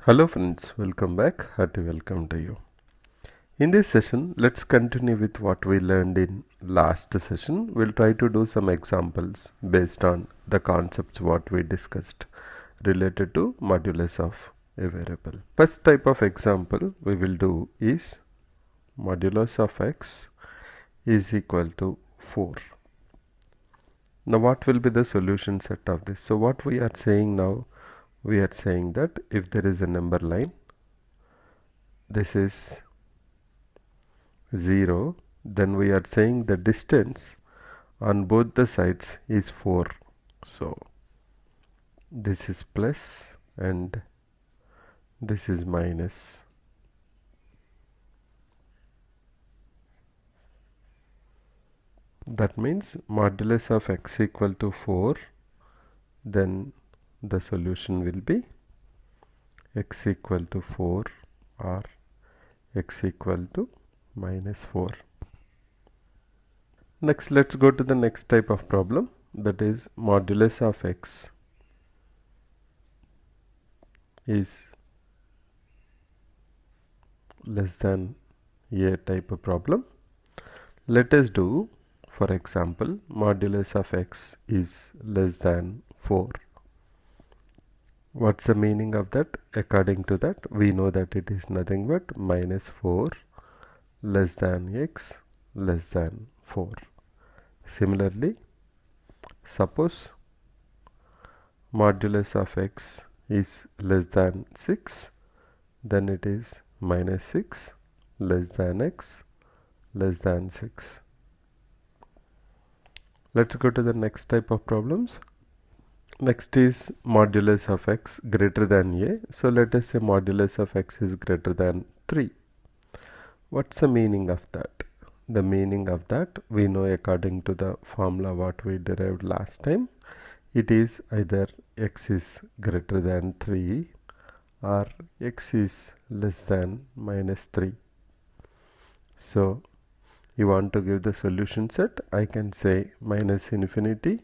Hello friends, welcome back. Hearty welcome to you. In this session, let's continue with what we learned in last session. We'll try to do some examples based on the concepts what we discussed related to modulus of a variable. First type of example we will do is modulus of x is equal to 4. Now what will be the solution set of this? So what we are saying now, we are saying that if there is a number line, this is 0, then we are saying the distance on both the sides is 4. So this is plus and this is minus. That means modulus of x equal to 4, then the solution will be x equal to 4 or x equal to minus 4. Next, let's go to the next type of problem, that is modulus of x is less than a type of problem. Let us do, for example, modulus of x is less than 4. What's the meaning of that? According to that, we know that it is nothing but minus 4 less than x less than 4. Similarly, suppose modulus of x is less than 6, then it is minus 6 less than x less than 6. Let's go to the next type of problems. Next is modulus of x greater than a. So let us say modulus of x is greater than 3. What's the meaning of that? The meaning of that, we know according to the formula what we derived last time, it is either x is greater than 3 or x is less than minus 3. So you want to give the solution set, I can say minus infinity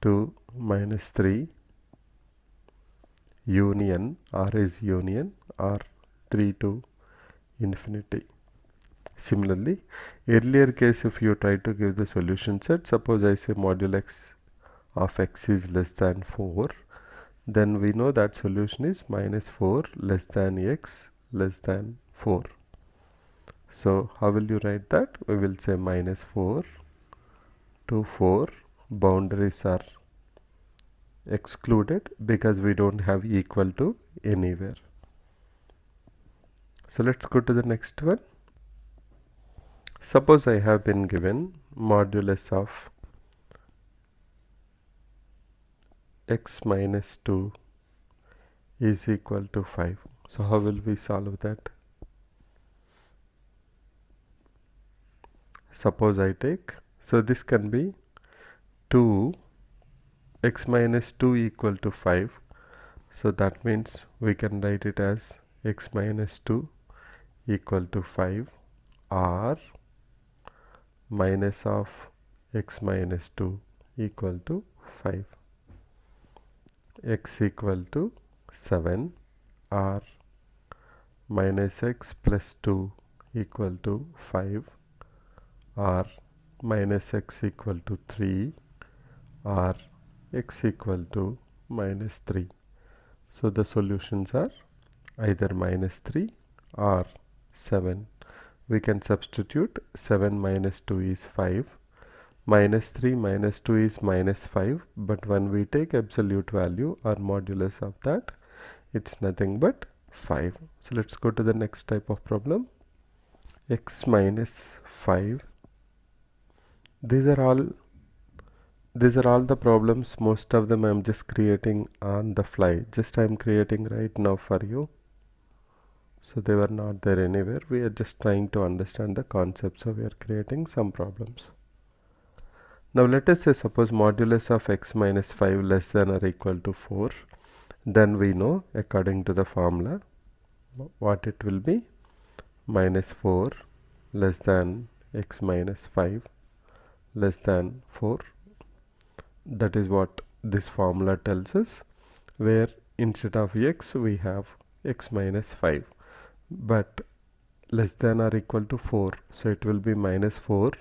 to minus 3 union, r is union, or 3 to infinity. Similarly, earlier case, if you try to give the solution set, suppose I say modulus of x is less than 4, then we know that solution is minus 4 less than x less than 4. So how will you write that? We will say minus 4 to 4, boundaries are excluded because we don't have equal to anywhere. So let's go to the next one. Suppose I have been given modulus of x minus 2 is equal to 5. So how will we solve that? Suppose I take, so this can be 2 x minus 2 equal to 5. So that means we can write it as x minus 2 equal to 5 or minus of x minus 2 equal to 5, x equal to 7 or minus x plus 2 equal to 5 or minus x equal to 3 or x equal to minus 3. So the solutions are either minus 3 or 7. We can substitute 7 minus 2 is 5, minus 3 minus 2 is minus 5, but when we take absolute value or modulus of that, it's nothing but 5. So let's go to the next type of problem. X minus 5. These are all the problems. Most of them I'm just creating on the fly. Just I'm creating right now for you. So they were not there anywhere. We are just trying to understand the concept. So we are creating some problems. Now let us say suppose modulus of x minus 5 less than or equal to 4. Then we know according to the formula what it will be. Minus 4 less than x minus 5 less than 4. That is what this formula tells us, where instead of x we have x minus 5, but less than or equal to 4, so it will be minus 4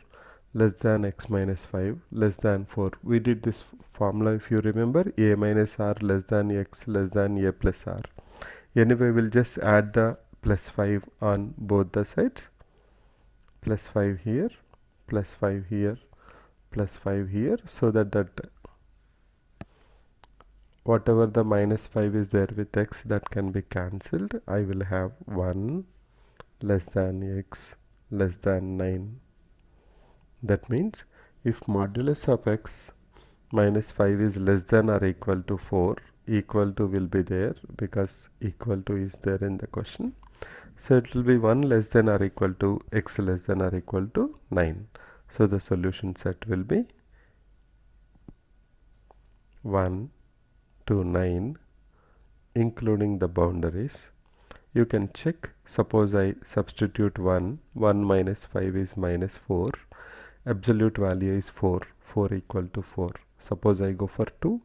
less than x minus 5 less than 4. We did this formula, if you remember, a minus r less than x less than a plus r. Anyway, we'll just add the plus 5 on both the sides. Plus 5 here, plus 5 here, plus 5 here, so that whatever the minus 5 is there with x, that can be cancelled. I will have 1 less than x less than 9. That means if modulus of x minus 5 is less than or equal to 4, equal to will be there because equal to is there in the question. So it will be 1 less than or equal to x less than or equal to 9. So the solution set will be 1 to 9 including the boundaries. You can check. Suppose I substitute 1 minus 5 is minus 4, absolute value is 4 equal to 4. Suppose I go for 2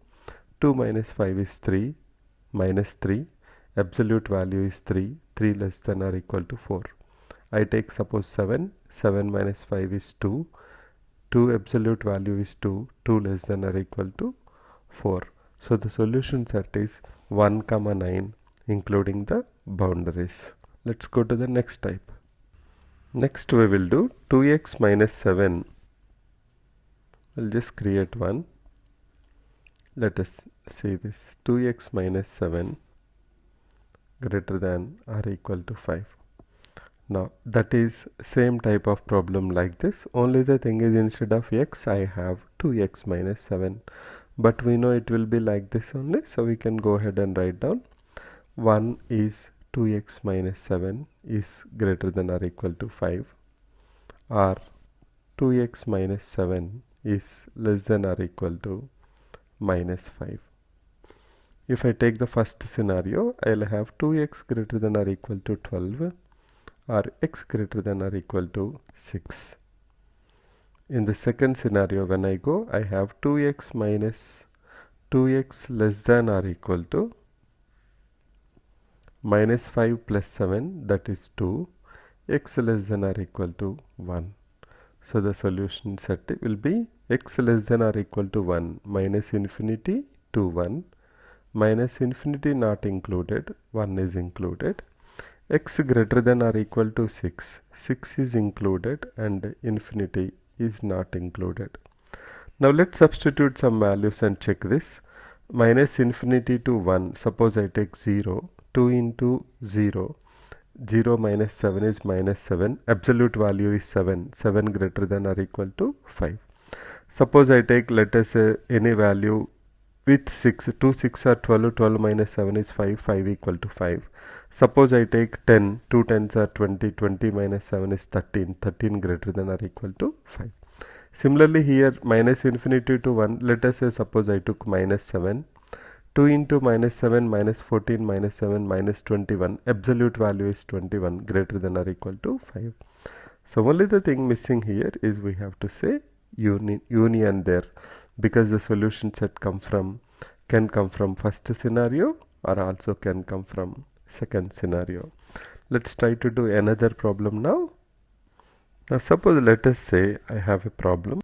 minus 5 is 3, minus 3, absolute value is 3 less than or equal to 4. I take suppose 7 minus 5 is 2 absolute value is 2 less than or equal to 4. So the solution set is 1 comma 9 including the boundaries. Let's go to the next type. Next we will do 2x minus 7. We'll just create one. Let us see this. 2x minus 7 greater than or equal to 5. Now that is same type of problem like this, only the thing is instead of x I have 2x minus 7, but we know it will be like this only, so we can go ahead and write down 1 is 2x minus 7 is greater than or equal to 5, or 2x minus 7 is less than or equal to minus 5. If I take the first scenario, I'll have 2x greater than or equal to 12 or x greater than or equal to 6. In the second scenario, when I go, I have 2x minus 2x less than or equal to minus 5 plus 7, that is 2, x less than or equal to 1. So the solution set will be x less than or equal to 1, minus infinity to 1, minus infinity not included, 1 is included, x greater than or equal to 6, 6 is included and infinity is not included. Now let's substitute some values and check this. Minus infinity to 1, suppose I take 0, 2 into 0, 0 minus 7 is minus 7, absolute value is 7, 7 greater than or equal to 5. Suppose I take, let us say, any value with 6, 2 6 are 12, 12 minus 7 is 5, 5 equal to 5. Suppose I take 10, 2 tens are 20, 20 minus 7 is 13, 13 greater than or equal to 5. Similarly here, minus infinity to 1, let us say suppose I took minus 7, 2 into minus 7 minus 14 minus 7 minus 21, absolute value is 21 greater than or equal to 5. So only the thing missing here is we have to say union there, because the solution set can come from first scenario or also can come from second scenario. Let's try to do another problem now. Now suppose let us say I have a problem.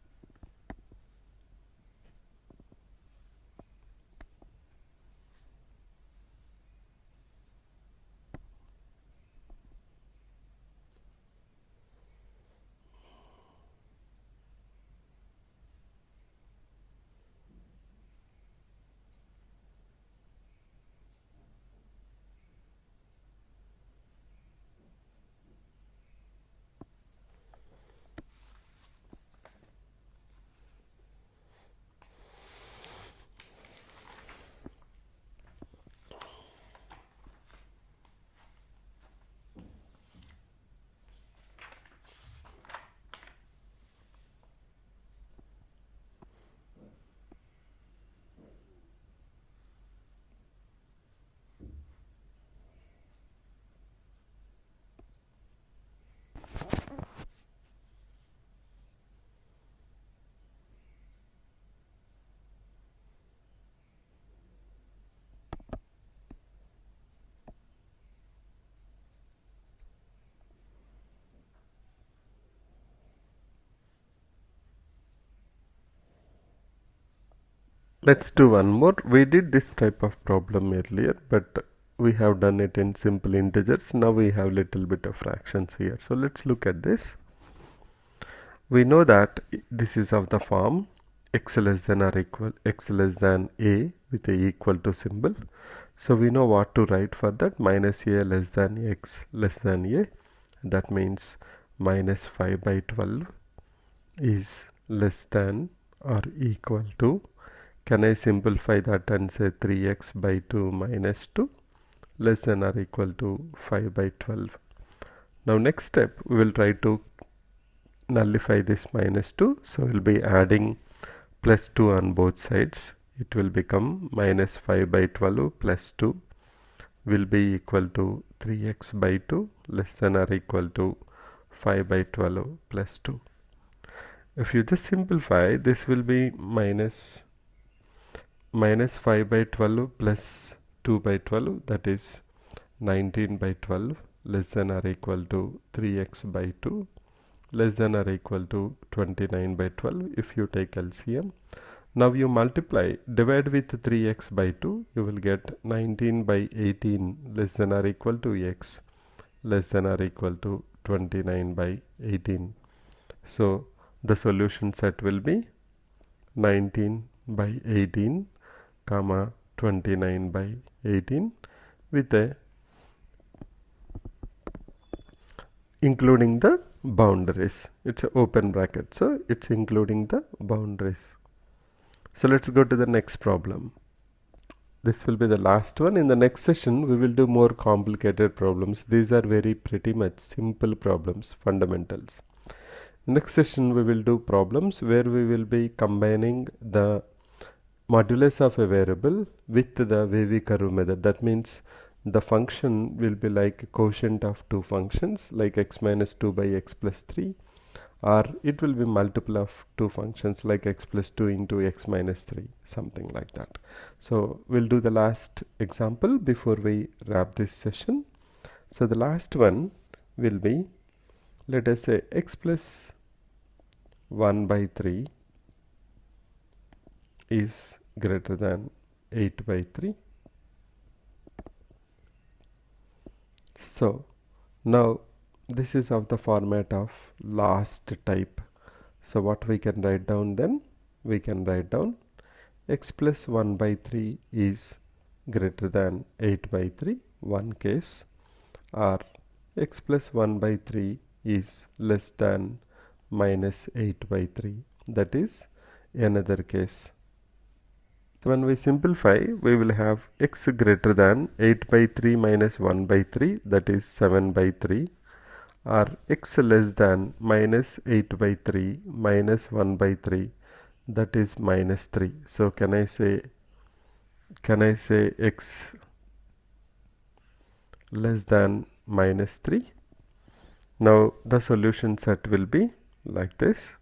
Let's do one more. We did this type of problem earlier, but we have done it in simple integers. Now we have little bit of fractions here. So let's look at this. We know that this is of the form x less than or equal x less than a with a equal to symbol. So we know what to write for that. Minus a less than x less than a. That means minus 5 by 12 is less than or equal to, can I simplify that and say 3x by 2 minus 2 less than or equal to 5 by 12. Now next step, we will try to nullify this minus 2. So we'll be adding plus 2 on both sides. It will become minus 5 by 12 plus 2 will be equal to 3x by 2 less than or equal to 5 by 12 plus 2. If you just simplify, this will be minus 5 by 12 plus 2 by 12, that is 19 by 12 less than or equal to 3x by 2 less than or equal to 29 by 12 if you take LCM. Now you multiply, divide with 3x by 2, you will get 19 by 18 less than or equal to x less than or equal to 29 by 18. So the solution set will be 19 by 18 comma 29 by 18 with a including the boundaries. It's an open bracket, so it's including the boundaries. So let's go to the next problem. This will be the last one. In the next session we will do more complicated problems. These are very pretty much simple problems, fundamentals. Next session we will do problems where we will be combining the modulus of a variable with the wavy curve method. That means the function will be like a quotient of two functions like x minus 2 by x plus 3, or it will be multiple of two functions like x plus 2 into x minus 3, something like that. So we'll do the last example before we wrap this session. So the last one will be, let us say x plus 1 by 3 is greater than 8 by 3. So now this is of the format of last type. So what we can write down then? We can write down x plus 1 by 3 is greater than 8 by 3, one case, or x plus 1 by 3 is less than minus 8 by 3, that is another case. So when we simplify, we will have x greater than 8 by 3 minus 1 by 3, that is 7 by 3, or x less than minus 8 by 3 minus 1 by 3, that is minus 3. So can I say x less than minus 3? Now the solution set will be like this.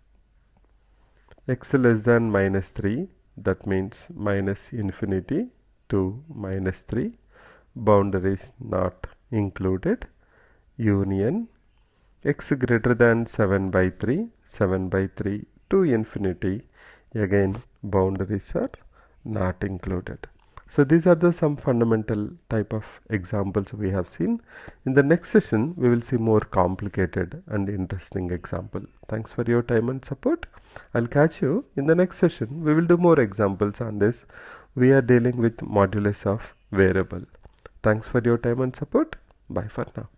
X less than minus 3, that means minus infinity to minus 3, boundaries not included, union x greater than 7 by 3 to infinity, again boundaries are not included. So these are some fundamental type of examples we have seen. In the next session we will see more complicated and interesting example. Thanks for your time and support. I'll catch you in the next session. We will do more examples on this. We are dealing with modulus of variable. Thanks for your time and support. Bye for now.